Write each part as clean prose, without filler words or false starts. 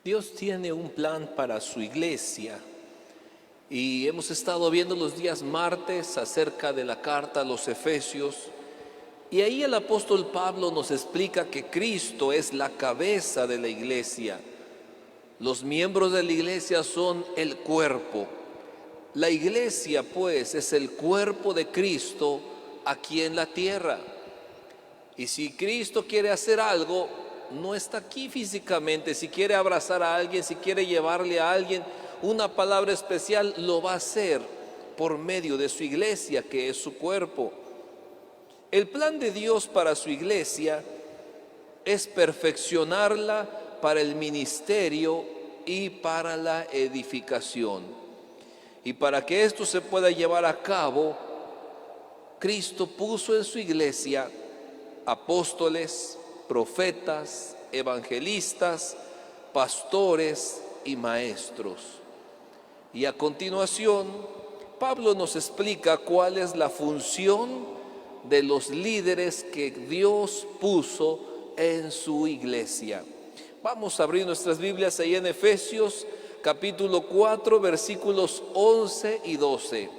Dios tiene un plan para su iglesia y hemos estado viendo los días martes acerca de la carta a los Efesios, y ahí el apóstol Pablo nos explica que Cristo es la cabeza de la iglesia. Los miembros de la iglesia son el cuerpo. La iglesia, pues, es el cuerpo de Cristo aquí en la tierra. Y si Cristo quiere hacer algo, no está aquí físicamente. Si quiere abrazar a alguien, si quiere llevarle a alguien una palabra especial, lo va a hacer por medio de su iglesia, que es su cuerpo. El plan de Dios para su iglesia es perfeccionarla para el ministerio y para la edificación. Y para que esto se pueda llevar a cabo, Cristo puso en su iglesia apóstoles, profetas, evangelistas, pastores y maestros. Y a continuación, Pablo nos explica cuál es la función de los líderes que Dios puso en su iglesia. Vamos a abrir nuestras Biblias ahí en Efesios capítulo 4, versículos 11 y 12.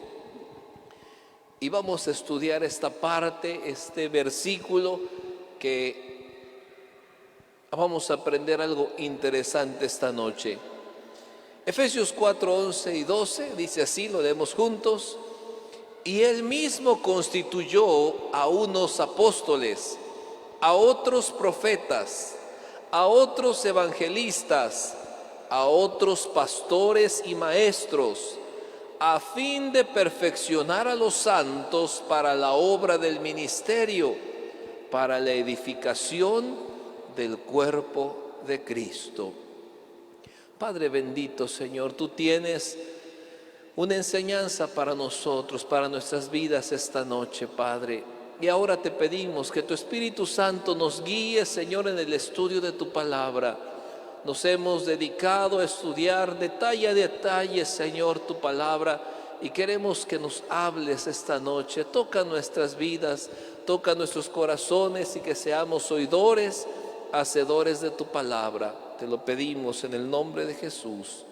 Y vamos a estudiar esta parte, este versículo, que vamos a aprender algo interesante esta noche. Efesios 4, 11 y 12 dice así, lo leemos juntos. Y él mismo constituyó a unos apóstoles, a otros profetas, a otros evangelistas, a otros pastores y maestros, a fin de perfeccionar a los santos para la obra del ministerio, para la edificación del cuerpo de Cristo. Padre bendito, Señor, tú tienes una enseñanza para nosotros, para nuestras vidas esta noche, Padre. Y ahora te pedimos que tu Espíritu Santo nos guíe, Señor, en el estudio de tu palabra. Nos hemos dedicado a estudiar detalle a detalle, Señor, tu palabra, y queremos que nos hables esta noche. Toca nuestras vidas, toca nuestros corazones, y que seamos oidores, hacedores de tu palabra. Te lo pedimos en el nombre de Jesús.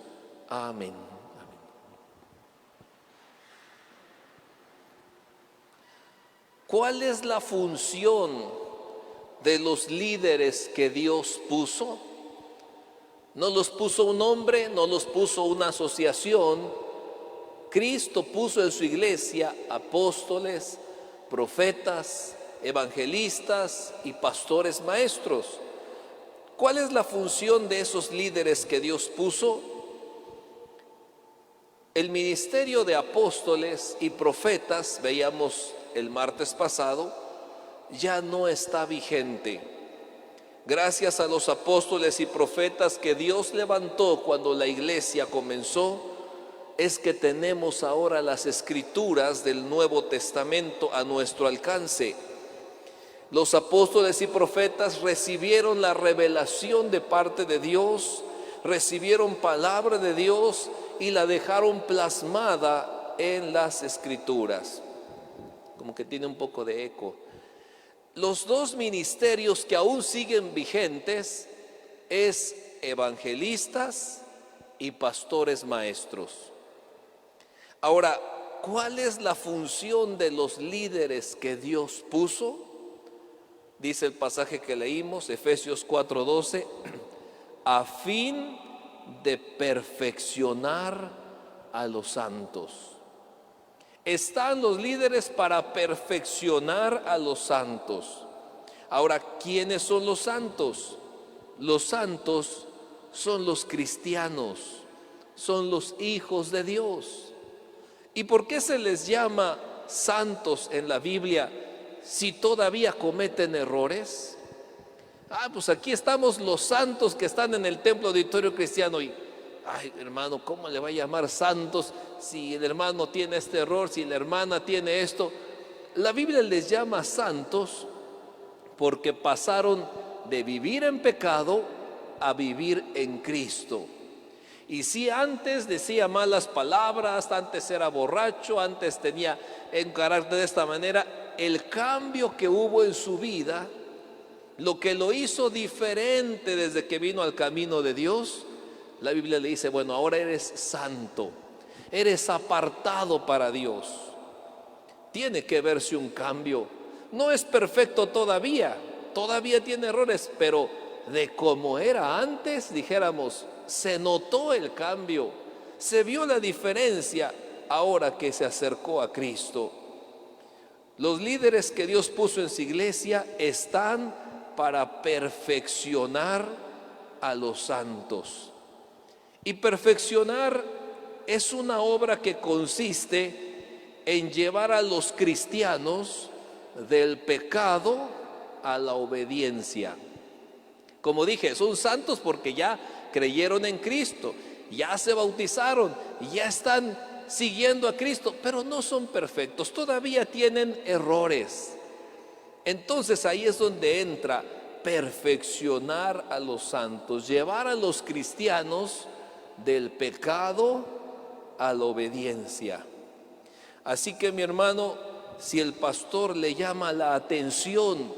Amén. ¿Cuál es la función de los líderes que Dios puso? No los puso un hombre, no los puso una asociación. Cristo puso en su iglesia apóstoles, profetas, evangelistas y pastores maestros. ¿Cuál es la función de esos líderes que Dios puso? El ministerio de apóstoles y profetas, veíamos el martes pasado, ya no está vigente. Gracias a los apóstoles y profetas que Dios levantó cuando la iglesia comenzó, es que tenemos ahora las escrituras del Nuevo Testamento a nuestro alcance. Los apóstoles y profetas recibieron la revelación de parte de Dios, recibieron palabra de Dios y la dejaron plasmada en las escrituras. Como que tiene un poco de eco. Los dos ministerios que aún siguen vigentes es evangelistas y pastores maestros. Ahora, ¿cuál es la función de los líderes que Dios puso? Dice el pasaje que leímos, Efesios 4:12, a fin de perfeccionar a los santos. Están los líderes para perfeccionar a los santos. Ahora, ¿quiénes son los santos? Los santos son los cristianos, son los hijos de Dios. ¿Y por qué se les llama santos en la Biblia si todavía cometen errores? Pues aquí estamos los santos que están en el templo auditorio cristiano y, ay, hermano, ¿cómo le va a llamar santos si el hermano tiene este error, si la hermana tiene esto? La Biblia les llama santos porque pasaron de vivir en pecado a vivir en Cristo. Y si antes decía malas palabras, antes era borracho, antes tenía un carácter de esta manera, el cambio que hubo en su vida, lo que lo hizo diferente desde que vino al camino de Dios, la Biblia le dice, bueno, ahora eres santo, eres apartado para Dios. Tiene que verse un cambio. No es perfecto todavía, todavía tiene errores, pero de como era antes, dijéramos, se notó el cambio, se vio la diferencia ahora que se acercó a Cristo. Los líderes que Dios puso en su iglesia están para perfeccionar a los santos. Y perfeccionar es una obra que consiste en llevar a los cristianos del pecado a la obediencia. Como dije, son santos porque ya creyeron en Cristo, ya se bautizaron, ya están siguiendo a Cristo, pero no son perfectos, todavía tienen errores. Entonces ahí es donde entra perfeccionar a los santos, llevar a los cristianos del pecado a la obediencia. Así que, mi hermano, si el pastor le llama la atención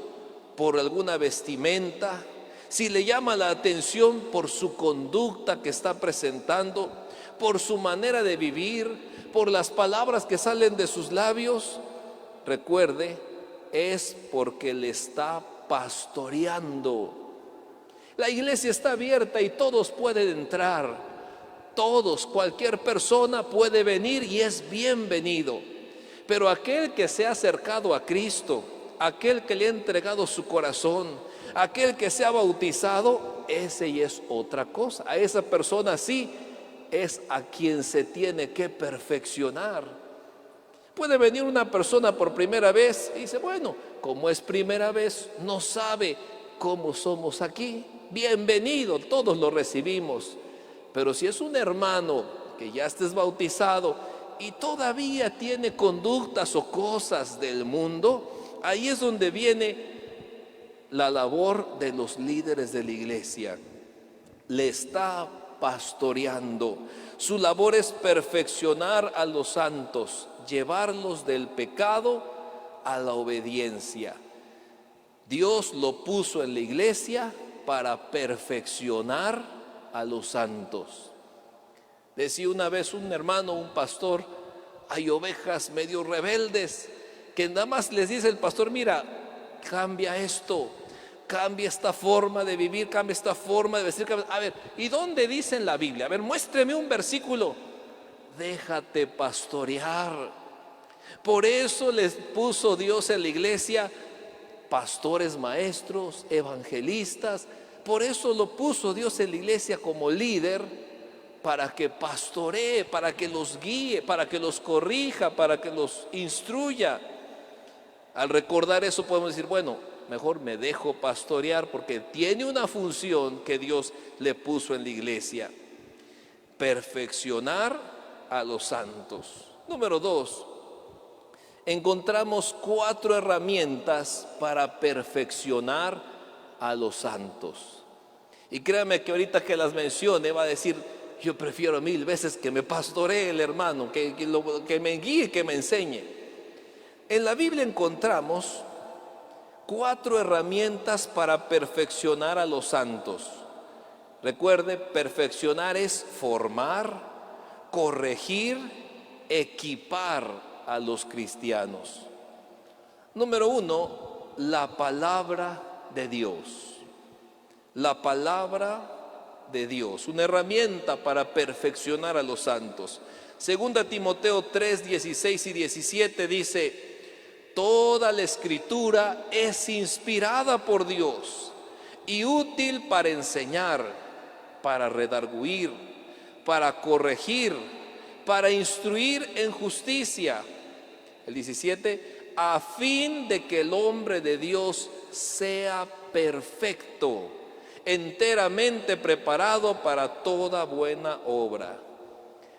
por alguna vestimenta, si le llama la atención por su conducta que está presentando, por su manera de vivir, por las palabras que salen de sus labios, recuerde, es porque le está pastoreando. La iglesia está abierta y todos pueden entrar. Todos, cualquier persona puede venir y es bienvenido. Pero aquel que se ha acercado a Cristo, aquel que le ha entregado su corazón, aquel que se ha bautizado, ese ya es otra cosa. A esa persona sí es a quien se tiene que perfeccionar. Puede venir una persona por primera vez y dice, bueno, como es primera vez, no sabe cómo somos aquí. Bienvenido, todos lo recibimos. Pero si es un hermano que ya estés bautizado y todavía tiene conductas o cosas del mundo, ahí es donde viene la labor de los líderes de la iglesia. Le está pastoreando. Su labor es perfeccionar a los santos, llevarlos del pecado a la obediencia. Dios lo puso en la iglesia para perfeccionar a los santos. Decía una vez un hermano, un pastor, hay ovejas medio rebeldes que nada más les dice el pastor, mira, cambia esto, cambia esta forma de vivir, cambia esta forma de vestir. A ver, ¿y dónde dice en la Biblia? A ver, muéstreme un versículo. Déjate pastorear. Por eso les puso Dios en la iglesia pastores, maestros, evangelistas. Por eso lo puso Dios en la iglesia como líder, para que pastoree, para que los guíe, para que los corrija, para que los instruya. Al recordar eso podemos decir, bueno, mejor me dejo pastorear porque tiene una función que Dios le puso en la iglesia. Perfeccionar a los santos. Número 2, encontramos 4 herramientas para perfeccionar a los santos. Y créame que ahorita que las mencione va a decir, yo prefiero 1000 veces que me pastoree el hermano, que me guíe, que me enseñe. En la Biblia encontramos 4 herramientas para perfeccionar a los santos. Recuerde, perfeccionar es formar, corregir, equipar a los cristianos. Número 1, la palabra de Dios. La palabra de Dios, una herramienta para perfeccionar a los santos. Segunda Timoteo 3, 16 y 17 dice, toda la escritura es inspirada por Dios y útil para enseñar, para redarguir, para corregir, para instruir en justicia. El 17, a fin de que el hombre de Dios sea perfecto, enteramente preparado para toda buena obra.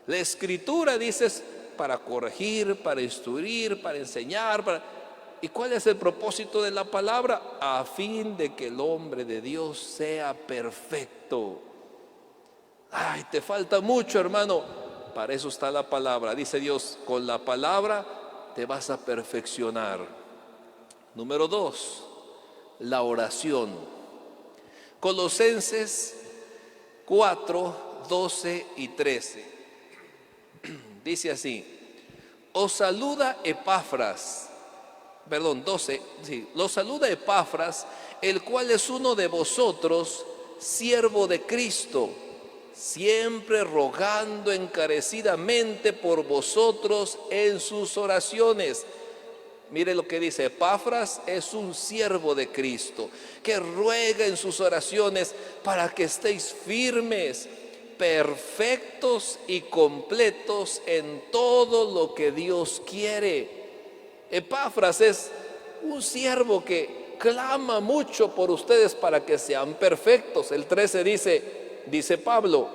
La escritura dice para corregir, para instruir, para enseñar. ¿Y cuál es el propósito de la palabra? A fin de que el hombre de Dios sea perfecto. Ay, te falta mucho, hermano. Para eso está la palabra. Dice Dios, con la palabra te vas a perfeccionar. Número 2, la oración. Colosenses 4, 12 y 13. Dice así: os saluda Epafras, 12, sí, los saluda Epafras, el cual es uno de vosotros, siervo de Cristo, siempre rogando encarecidamente por vosotros en sus oraciones. Mire lo que dice: Epafras es un siervo de Cristo que ruega en sus oraciones para que estéis firmes, perfectos y completos en todo lo que Dios quiere. Epafras es un siervo que clama mucho por ustedes para que sean perfectos. El 13 dice Pablo: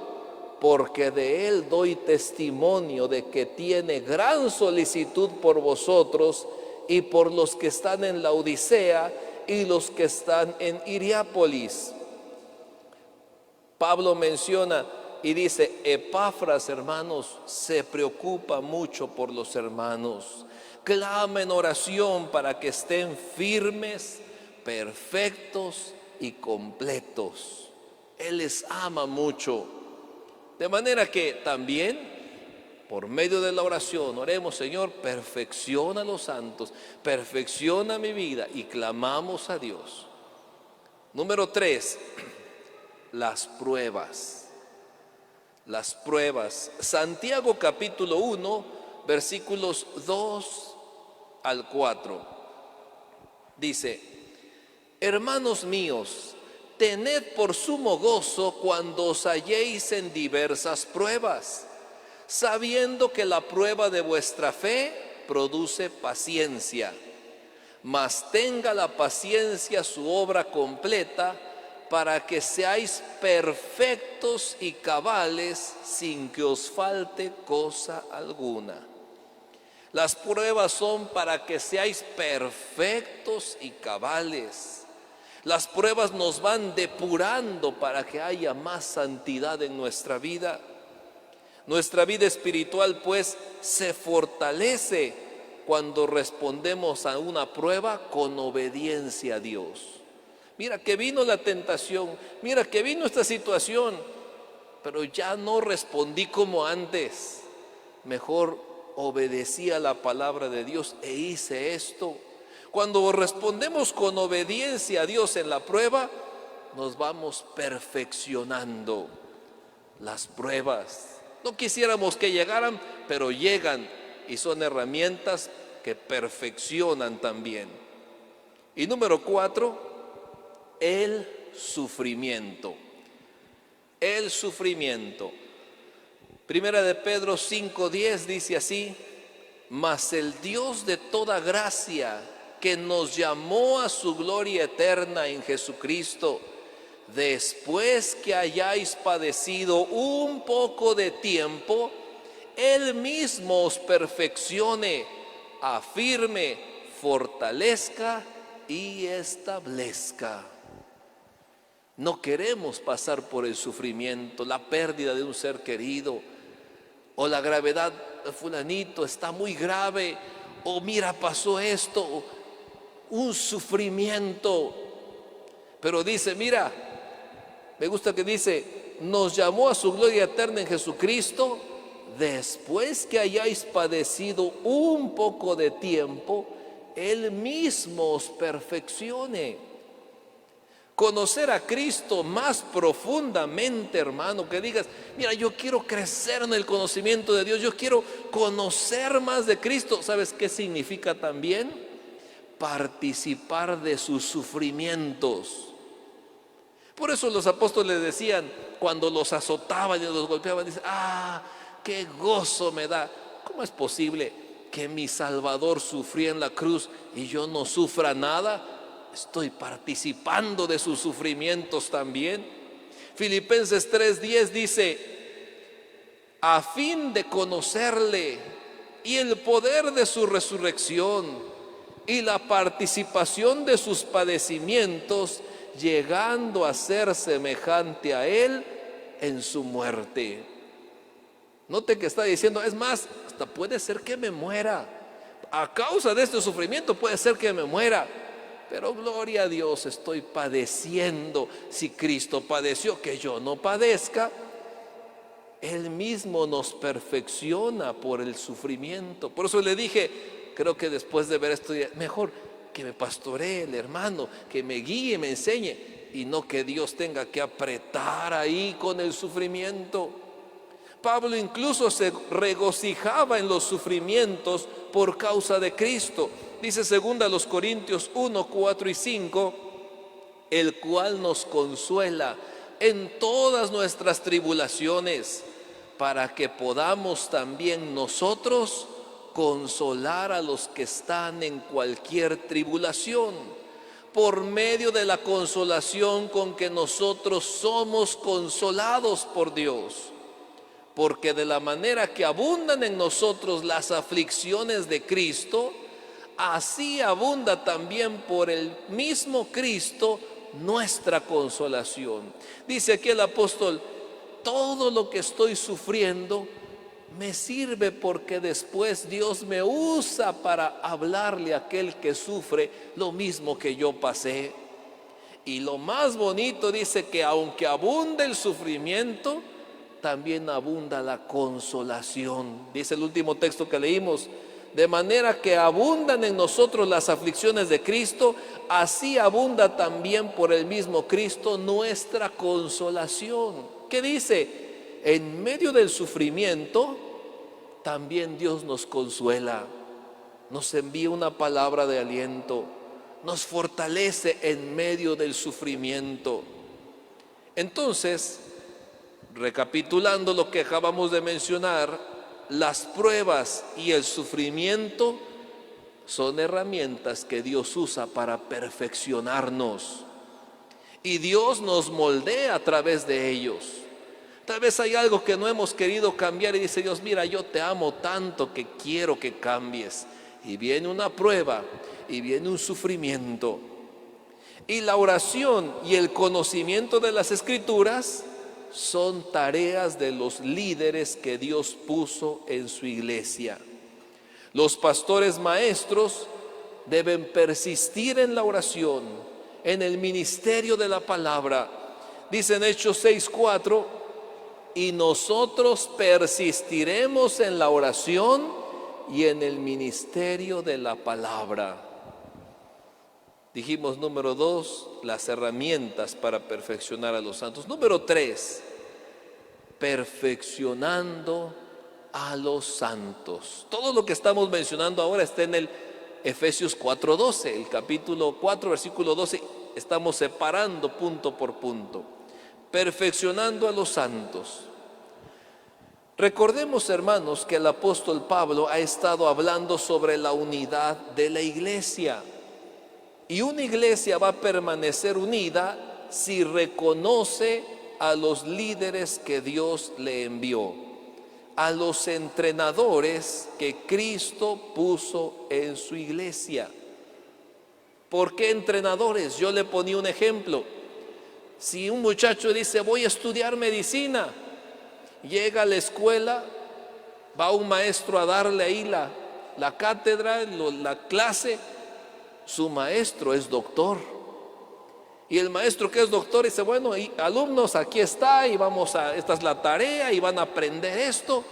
porque de él doy testimonio de que tiene gran solicitud por vosotros y por los que están en la Odisea y los que están en Hierápolis. Pablo menciona y dice: Epafras, hermanos, se preocupa mucho por los hermanos, clama en oración para que estén firmes, perfectos y completos. Él les ama mucho. De manera que también, por medio de la oración, oremos: Señor, perfecciona a los santos, perfecciona mi vida, y clamamos a Dios. Número 3, las pruebas. Las pruebas. Santiago capítulo 1, versículos 2 al 4. Dice: hermanos míos, tened por sumo gozo cuando os halléis en diversas pruebas, sabiendo que la prueba de vuestra fe produce paciencia. Mas tenga la paciencia su obra completa, para que seáis perfectos y cabales, sin que os falte cosa alguna. Las pruebas son para que seáis perfectos y cabales. Las pruebas nos van depurando para que haya más santidad en nuestra vida. Nuestra vida espiritual, pues, se fortalece cuando respondemos a una prueba con obediencia a Dios. Mira que vino la tentación, mira que vino esta situación, pero ya no respondí como antes. Mejor obedecí a la palabra de Dios e hice esto. Cuando respondemos con obediencia a Dios en la prueba, nos vamos perfeccionando. Las pruebas, no quisiéramos que llegaran, pero llegan y son herramientas que perfeccionan también. Y número 4, el sufrimiento. El sufrimiento. Primera de Pedro 5:10 dice así: mas el Dios de toda gracia, que nos llamó a su gloria eterna en Jesucristo, después que hayáis padecido un poco de tiempo, Él mismo os perfeccione, afirme, fortalezca y establezca. No queremos pasar por el sufrimiento, la pérdida de un ser querido, o la gravedad: fulanito está muy grave, o mira, pasó esto, un sufrimiento. Pero dice, mira, me gusta que dice: nos llamó a su gloria eterna en Jesucristo, después que hayáis padecido un poco de tiempo, Él mismo os perfeccione. Conocer a Cristo más profundamente, hermano, que digas: mira, yo quiero crecer en el conocimiento de Dios, yo quiero conocer más de Cristo. ¿Sabes qué significa también? Participar de sus sufrimientos. Por eso los apóstoles decían, cuando los azotaban y los golpeaban, dicen: qué gozo me da. ¿Cómo es posible que mi Salvador sufría en la cruz y yo no sufra nada? Estoy participando de sus sufrimientos también. Filipenses 3:10 dice: a fin de conocerle y el poder de su resurrección y la participación de sus padecimientos, llegando a ser semejante a Él en su muerte. Note que está diciendo: es más, hasta puede ser que me muera. A causa de este sufrimiento puede ser que me muera. Pero gloria a Dios, estoy padeciendo. Si Cristo padeció, que yo no padezca. Él mismo nos perfecciona por el sufrimiento. Por eso le dije, creo que después de ver esto, mejor que me pastoree el hermano, que me guíe, me enseñe, y no que Dios tenga que apretar ahí con el sufrimiento. Pablo incluso se regocijaba en los sufrimientos por causa de Cristo. Dice 2 Corintios 1, 4 y 5, el cual nos consuela en todas nuestras tribulaciones, para que podamos también nosotros consolar a los que están en cualquier tribulación, por medio de la consolación con que nosotros somos consolados por Dios. Porque de la manera que abundan en nosotros las aflicciones de Cristo, así abunda también por el mismo Cristo nuestra consolación. Dice aquí el apóstol, todo lo que estoy sufriendo me sirve porque después Dios me usa para hablarle a aquel que sufre lo mismo que yo pasé. Y lo más bonito dice que aunque abunda el sufrimiento, también abunda la consolación. Dice el último texto que leímos, de manera que abundan en nosotros las aflicciones de Cristo, así abunda también por el mismo Cristo nuestra consolación. ¿Qué dice? En medio del sufrimiento, también Dios nos consuela, nos envía una palabra de aliento, nos fortalece en medio del sufrimiento. Entonces, recapitulando lo que acabamos de mencionar, las pruebas y el sufrimiento son herramientas que Dios usa para perfeccionarnos. Y Dios nos moldea a través de ellos. Tal vez hay algo que no hemos querido cambiar y dice Dios, mira, yo te amo tanto que quiero que cambies. Y viene una prueba y viene un sufrimiento. Y la oración y el conocimiento de las Escrituras son tareas de los líderes que Dios puso en su iglesia. Los pastores maestros deben persistir en la oración, en el ministerio de la palabra. Dice en Hechos 6:4, y nosotros persistiremos en la oración y en el ministerio de la palabra. Dijimos número 2, las herramientas para perfeccionar a los santos. Número 3, perfeccionando a los santos. Todo lo que estamos mencionando ahora está en el Efesios 4:12, el capítulo 4, versículo 12. Estamos separando punto por punto. Perfeccionando a los santos. Recordemos, hermanos, que el apóstol Pablo ha estado hablando sobre la unidad de la iglesia. Y una iglesia va a permanecer unida si reconoce a los líderes que Dios le envió, a los entrenadores que Cristo puso en su iglesia. ¿Por qué entrenadores? Yo le ponía un ejemplo. Si un muchacho dice, voy a estudiar medicina, llega a la escuela, va un maestro a darle ahí la cátedra, la clase. Su maestro es doctor. Y el maestro que es doctor dice, bueno, y alumnos, aquí está, y esta es la tarea, y van a aprender esto.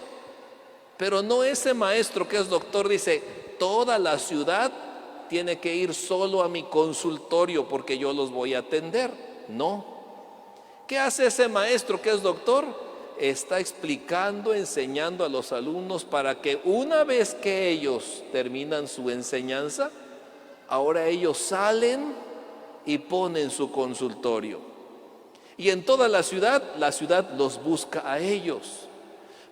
Pero no ese maestro que es doctor dice, toda la ciudad tiene que ir solo a mi consultorio porque yo los voy a atender. No. ¿Qué hace ese maestro que es doctor? Está explicando, enseñando a los alumnos para que una vez que ellos terminan su enseñanza, ahora ellos salen y ponen su consultorio. Y en toda la ciudad los busca a ellos.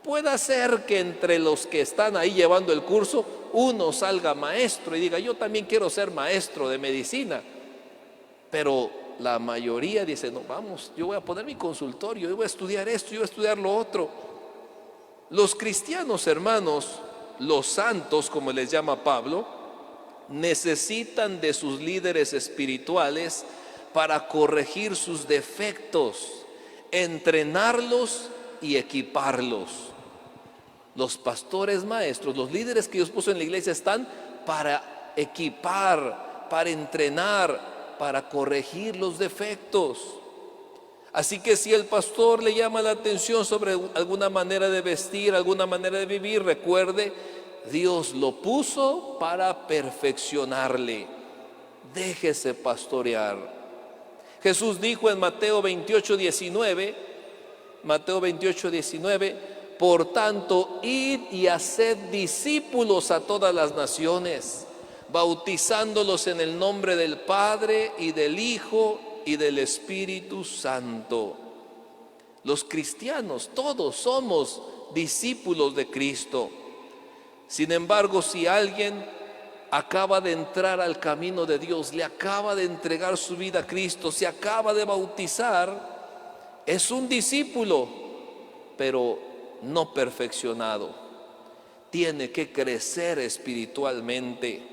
Puede ser que entre los que están ahí llevando el curso, uno salga maestro y diga, yo también quiero ser maestro de medicina. Pero la mayoría dice, no, vamos, yo voy a poner mi consultorio, yo voy a estudiar esto, yo voy a estudiar lo otro. Los cristianos, hermanos, los santos, como les llama Pablo, necesitan de sus líderes espirituales para corregir sus defectos, entrenarlos y equiparlos. Los pastores maestros, los líderes que Dios puso en la iglesia están para equipar, para entrenar, para corregir los defectos. Así que si el pastor le llama la atención sobre alguna manera de vestir, alguna manera de vivir, recuerde, Dios lo puso para perfeccionarle. Déjese pastorear. Jesús dijo en Mateo 28:19, por tanto, id y haced discípulos a todas las naciones, bautizándolos en el nombre del Padre y del Hijo y del Espíritu Santo. Los cristianos, todos somos discípulos de Cristo. Sin embargo, si alguien acaba de entrar al camino de Dios, le acaba de entregar su vida a Cristo, se acaba de bautizar, es un discípulo, pero no perfeccionado. Tiene que crecer espiritualmente.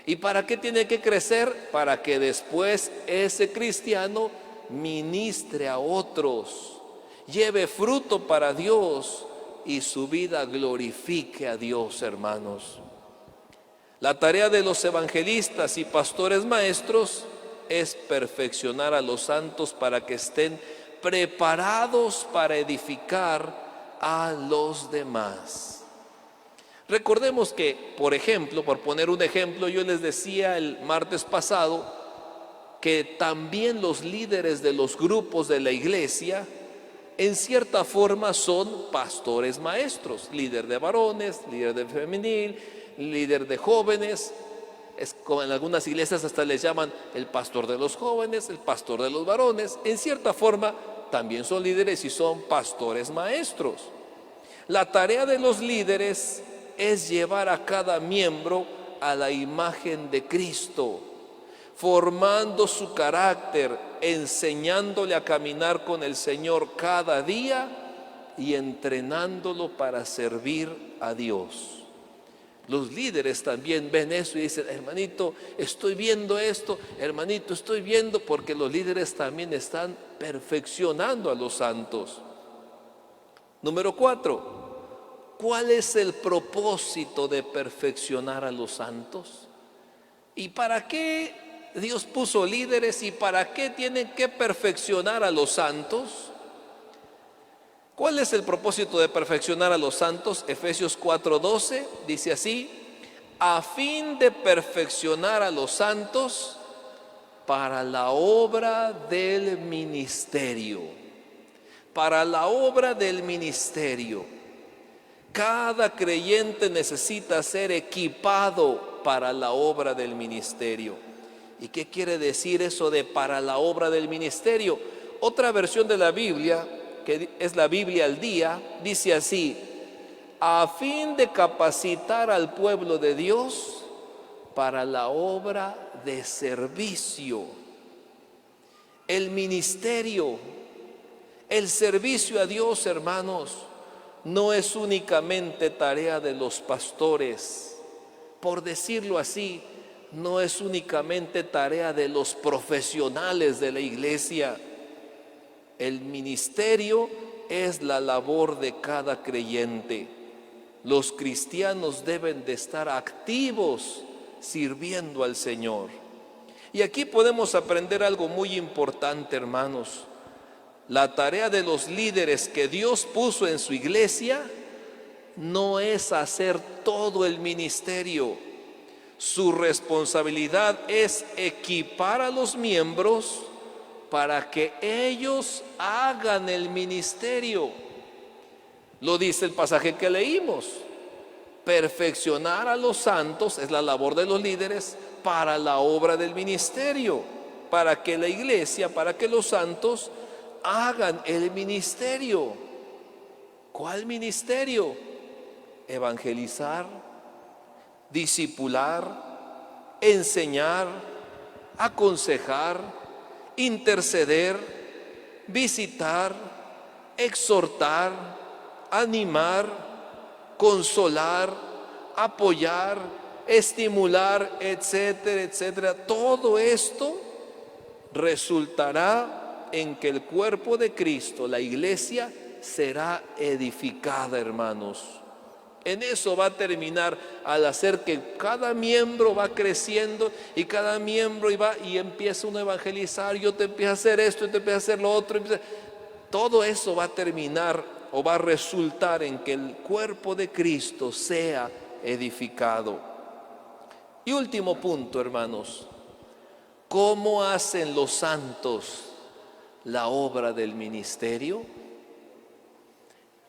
¿Y para qué tiene que crecer? Para que después ese cristiano ministre a otros, lleve fruto para Dios y su vida glorifique a Dios, hermanos. La tarea de los evangelistas y pastores maestros es perfeccionar a los santos para que estén preparados para edificar a los demás. Recordemos que, por ejemplo, por poner un ejemplo, yo les decía el martes pasado que también los líderes de los grupos de la iglesia, en cierta forma, son pastores maestros, líder de varones, líder de femenil, líder de jóvenes. Es como en algunas iglesias hasta les llaman el pastor de los jóvenes, el pastor de los varones. En cierta forma, también son líderes y son pastores maestros. La tarea de los líderes es llevar a cada miembro a la imagen de Cristo, formando su carácter, enseñándole a caminar con el Señor cada día y entrenándolo para servir a Dios. Los líderes también ven eso y dicen, hermanito, estoy viendo esto, hermanito, estoy viendo, porque los líderes también están perfeccionando a los santos. Número 4. ¿Cuál es el propósito de perfeccionar a los santos? ¿Y para qué Dios puso líderes y para qué tienen que perfeccionar a los santos? ¿Cuál es el propósito de perfeccionar a los santos? Efesios 4:12 dice así: a fin de perfeccionar a los santos para la obra del ministerio. Para la obra del ministerio. Cada creyente necesita ser equipado para la obra del ministerio. ¿Y qué quiere decir eso de para la obra del ministerio? Otra versión de la Biblia, que es la Biblia al día, dice así: a fin de capacitar al pueblo de Dios para la obra de servicio. El ministerio, el servicio a Dios, hermanos, no es únicamente tarea de los pastores. Por decirlo así, no es únicamente tarea de los profesionales de la iglesia. El ministerio es la labor de cada creyente. Los cristianos deben de estar activos sirviendo al Señor. Y aquí podemos aprender algo muy importante, hermanos. La tarea de los líderes que Dios puso en su iglesia no es hacer todo el ministerio. Su responsabilidad es equipar a los miembros para que ellos hagan el ministerio. Lo dice el pasaje que leímos. Perfeccionar a los santos es la labor de los líderes para la obra del ministerio, para que la iglesia, para que los santos hagan el ministerio. ¿Cuál ministerio? Evangelizar, discipular, enseñar, aconsejar, interceder, visitar, exhortar, animar, consolar, apoyar, estimular, etcétera, etcétera. Todo esto resultará en que el cuerpo de Cristo, la iglesia, será edificada, hermanos. En eso va a terminar, al hacer que cada miembro va creciendo y cada miembro y empieza uno a evangelizar, yo te empiezo a hacer esto, yo te empiezo a hacer lo otro. Todo eso va a terminar o va a resultar en que el cuerpo de Cristo sea edificado. Y último punto, hermanos, ¿cómo hacen los santos la obra del ministerio?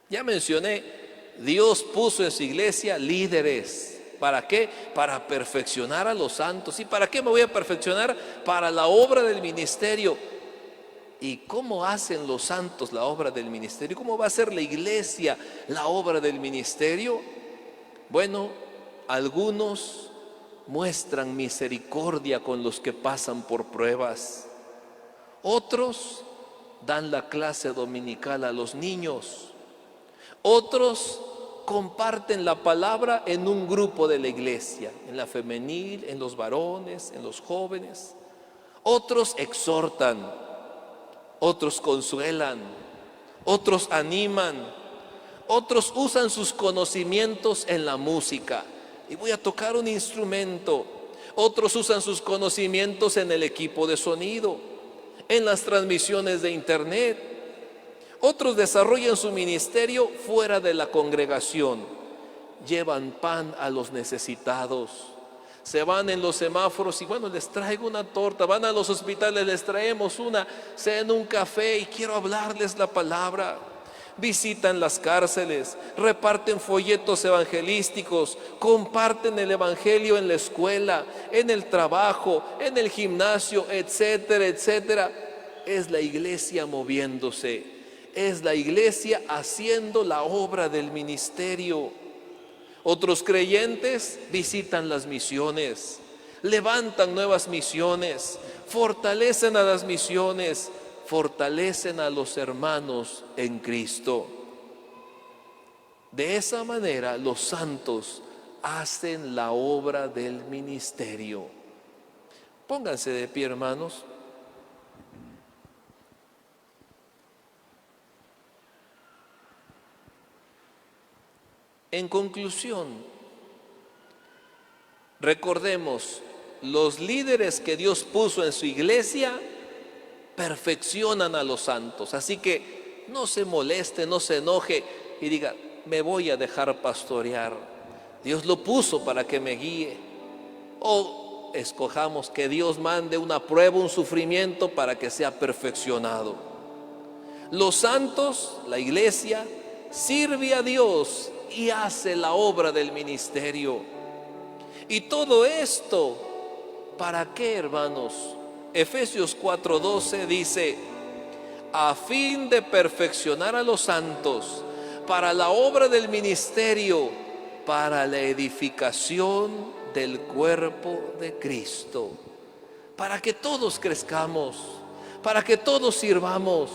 Ya mencioné, Dios puso en su iglesia líderes. ¿Para qué? Para perfeccionar a los santos. ¿Y para qué me voy a perfeccionar? Para la obra del ministerio. ¿Y cómo hacen los santos la obra del ministerio? ¿Cómo va a hacer la iglesia la obra del ministerio? Bueno, algunos muestran misericordia con los que pasan por pruebas. Otros dan la clase dominical a los niños. Otros comparten la palabra en un grupo de la iglesia, en la femenil, en los varones, en los jóvenes. Otros exhortan, otros consuelan, otros animan, otros usan sus conocimientos en la música. Y voy a tocar un instrumento. Otros usan sus conocimientos en el equipo de sonido, en las transmisiones de internet. Otros desarrollan su ministerio fuera de la congregación. Llevan pan a los necesitados. Se van en los semáforos y bueno, les traigo una torta. Van a los hospitales, les traemos una. Se en un café y quiero hablarles la palabra. Visitan las cárceles, reparten folletos evangelísticos, comparten el evangelio en la escuela, en el trabajo, en el gimnasio, etcétera, etcétera. Es la iglesia moviéndose. Es la iglesia haciendo la obra del ministerio. Otros creyentes visitan las misiones, levantan nuevas misiones, fortalecen a las misiones, fortalecen a los hermanos en Cristo. De esa manera los santos hacen la obra del ministerio. Pónganse de pie, hermanos. En conclusión, recordemos, los líderes que Dios puso en su iglesia perfeccionan a los santos. Así que no se moleste, no se enoje y diga, me voy a dejar pastorear. Dios lo puso para que me guíe. O escojamos que Dios mande una prueba, un sufrimiento para que sea perfeccionado. Los santos, la iglesia, sirve a Dios y hace la obra del ministerio. Y todo esto, ¿para qué, hermanos? Efesios 4:12 dice, a fin de perfeccionar a los santos, para la obra del ministerio, para la edificación del cuerpo de Cristo. Para que todos crezcamos, para que todos sirvamos,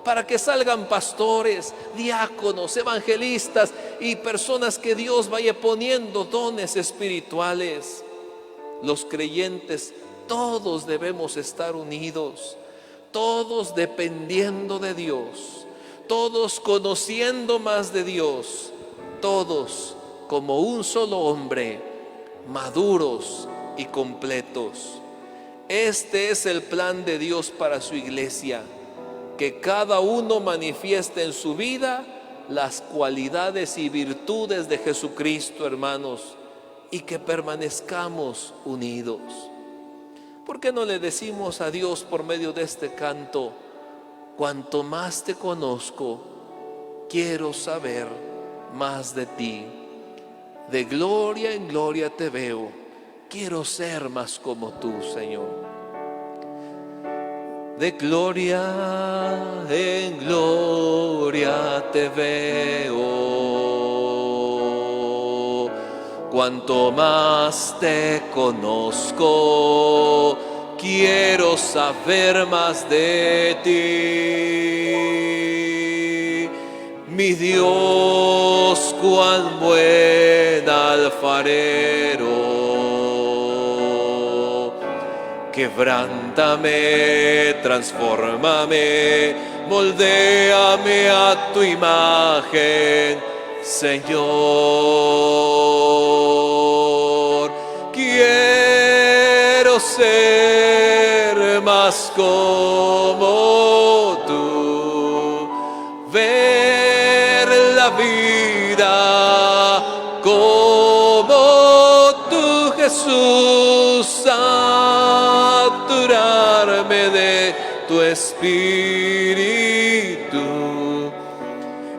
para que salgan pastores, diáconos, evangelistas y personas que Dios vaya poniendo dones espirituales. Los creyentes, todos debemos estar unidos, todos dependiendo de Dios, todos conociendo más de Dios, todos como un solo hombre, maduros y completos. Este es el plan de Dios para su iglesia. Que cada uno manifieste en su vida las cualidades y virtudes de Jesucristo, hermanos, y que permanezcamos unidos. ¿Por qué no le decimos a Dios por medio de este canto, cuanto más te conozco, quiero saber más de ti? De gloria en gloria te veo, quiero ser más como tú, Señor. De gloria en gloria te veo, cuanto más te conozco, quiero saber más de ti. Mi Dios, cuán buen alfarero, quebrántame, transfórmame, moldéame a tu imagen, Señor. Quiero ser más como tú, ver la vida como tú, Jesús, saturarme de tu espíritu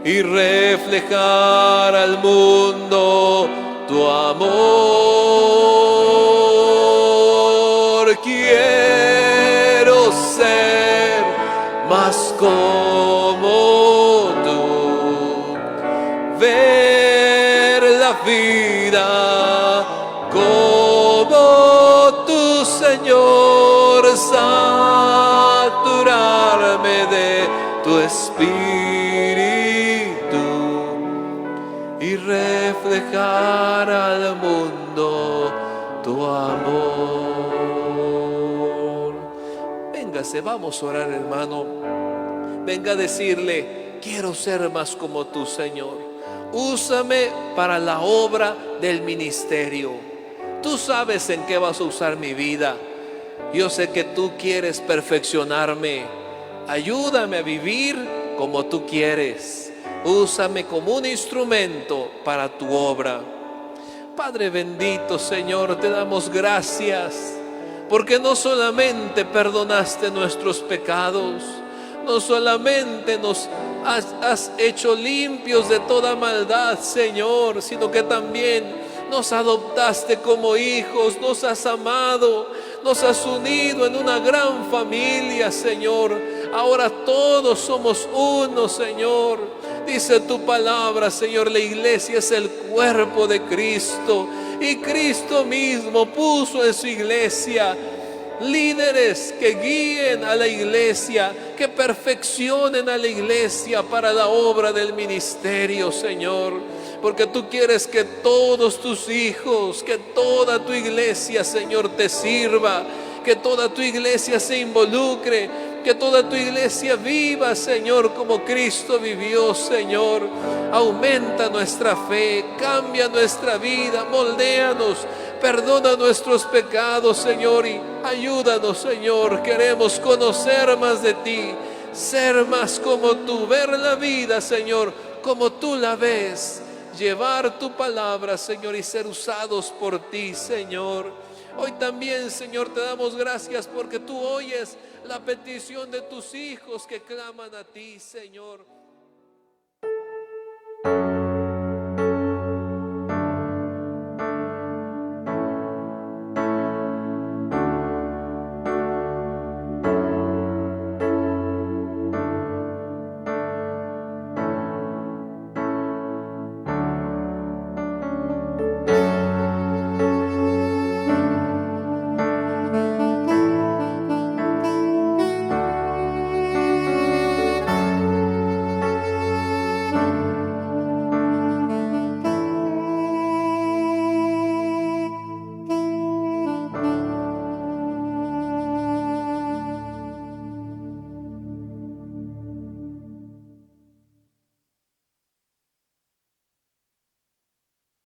y reflejar al mundo tu amor. Quiero ser más como tú, ver la vida como tu Señor, saturarme de tu espíritu y reflejar al mundo tu amor. Véngase, vamos a orar, hermano. Venga a decirle: quiero ser más como tú, Señor. Úsame para la obra del ministerio. Tú sabes en qué vas a usar mi vida. Yo sé que tú quieres perfeccionarme. Ayúdame a vivir como tú quieres. Úsame como un instrumento para tu obra. Padre bendito, Señor, te damos gracias porque no solamente perdonaste nuestros pecados, no solamente nos has hecho limpios de toda maldad, Señor, sino que también nos adoptaste como hijos, nos has amado, nos has unido en una gran familia, Señor. Ahora todos somos uno, Señor. Dice tu palabra, Señor, la iglesia es el cuerpo de Cristo y Cristo mismo puso en su iglesia líderes que guíen a la iglesia, que perfeccionen a la iglesia para la obra del ministerio, Señor. Porque tú quieres que todos tus hijos, que toda tu iglesia, Señor, te sirva, que toda tu iglesia se involucre, que toda tu iglesia viva, Señor, como Cristo vivió, Señor. Aumenta nuestra fe, cambia nuestra vida, moldéanos, perdona nuestros pecados, Señor, y ayúdanos, Señor. Queremos conocer más de ti, ser más como tú, ver la vida, Señor, como tú la ves, llevar tu palabra, Señor, y ser usados por ti, Señor. Hoy también, Señor, te damos gracias porque tú oyes la petición de tus hijos que claman a ti, Señor.